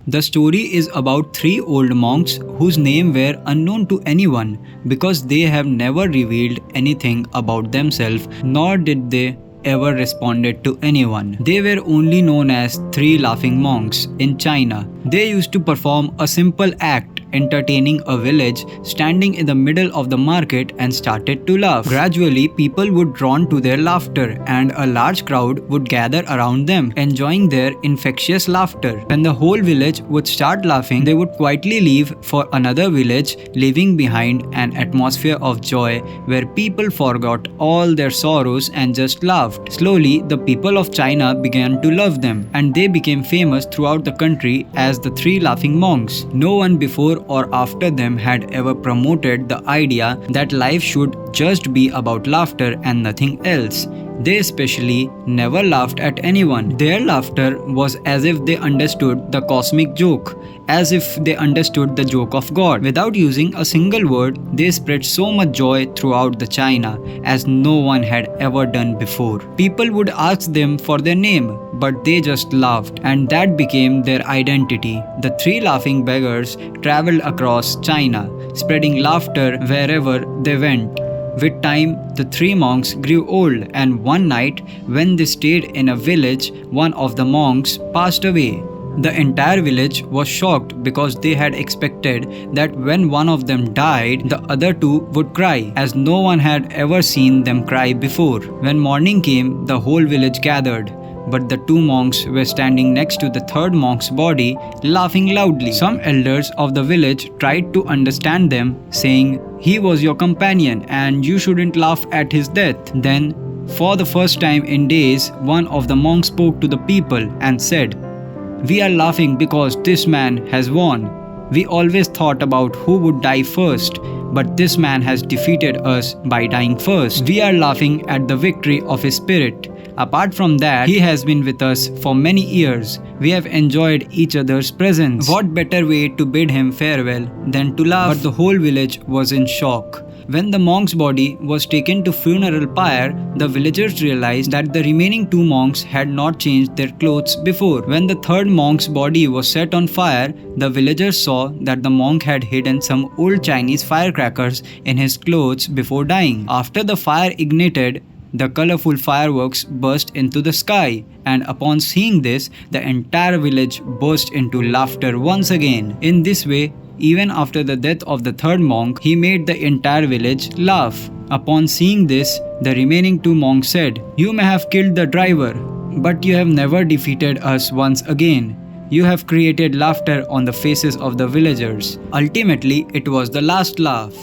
The story is about three old monks whose names were unknown to anyone because they have never revealed anything about themselves, nor did they ever responded to anyone. They were only known as three laughing monks in China. They used to perform a simple act, entertaining a village, standing in the middle of the market and started to laugh. Gradually, people would drawn to their laughter and a large crowd would gather around them, enjoying their infectious laughter. When the whole village would start laughing, they would quietly leave for another village, leaving behind an atmosphere of joy where people forgot all their sorrows and just laughed. Slowly, the people of China began to love them and they became famous throughout the country as the three laughing monks. No one before or after them had ever promoted the idea that life should just be about laughter and nothing else. They especially never laughed at anyone. Their laughter was as if they understood the cosmic joke, as if they understood the joke of God. Without using a single word, they spread so much joy throughout the China as no one had ever done before. People would ask them for their name, but they just laughed, and that became their identity. The three laughing beggars traveled across China, spreading laughter wherever they went. With time, the three monks grew old, and one night, when they stayed in a village, one of the monks passed away. The entire village was shocked because they had expected that when one of them died, the other two would cry, as no one had ever seen them cry before. When morning came, the whole village gathered. But the two monks were standing next to the third monk's body, laughing loudly. Some elders of the village tried to understand them, saying, "He was your companion and you shouldn't laugh at his death." Then, for the first time in days, one of the monks spoke to the people and said, "We are laughing because this man has won. We always thought about who would die first, but this man has defeated us by dying first. We are laughing at the victory of his spirit. Apart from that, he has been with us for many years. We have enjoyed each other's presence. What better way to bid him farewell than to laugh?" But the whole village was in shock. When the monk's body was taken to funeral pyre, the villagers realized that the remaining two monks had not changed their clothes before. When the third monk's body was set on fire, the villagers saw that the monk had hidden some old Chinese firecrackers in his clothes before dying. After the fire ignited, the colorful fireworks burst into the sky, and upon seeing this, the entire village burst into laughter once again. In this way, even after the death of the third monk, he made the entire village laugh. Upon seeing this, the remaining two monks said, "You may have killed the driver, but you have never defeated us once again. You have created laughter on the faces of the villagers." Ultimately, it was the last laugh.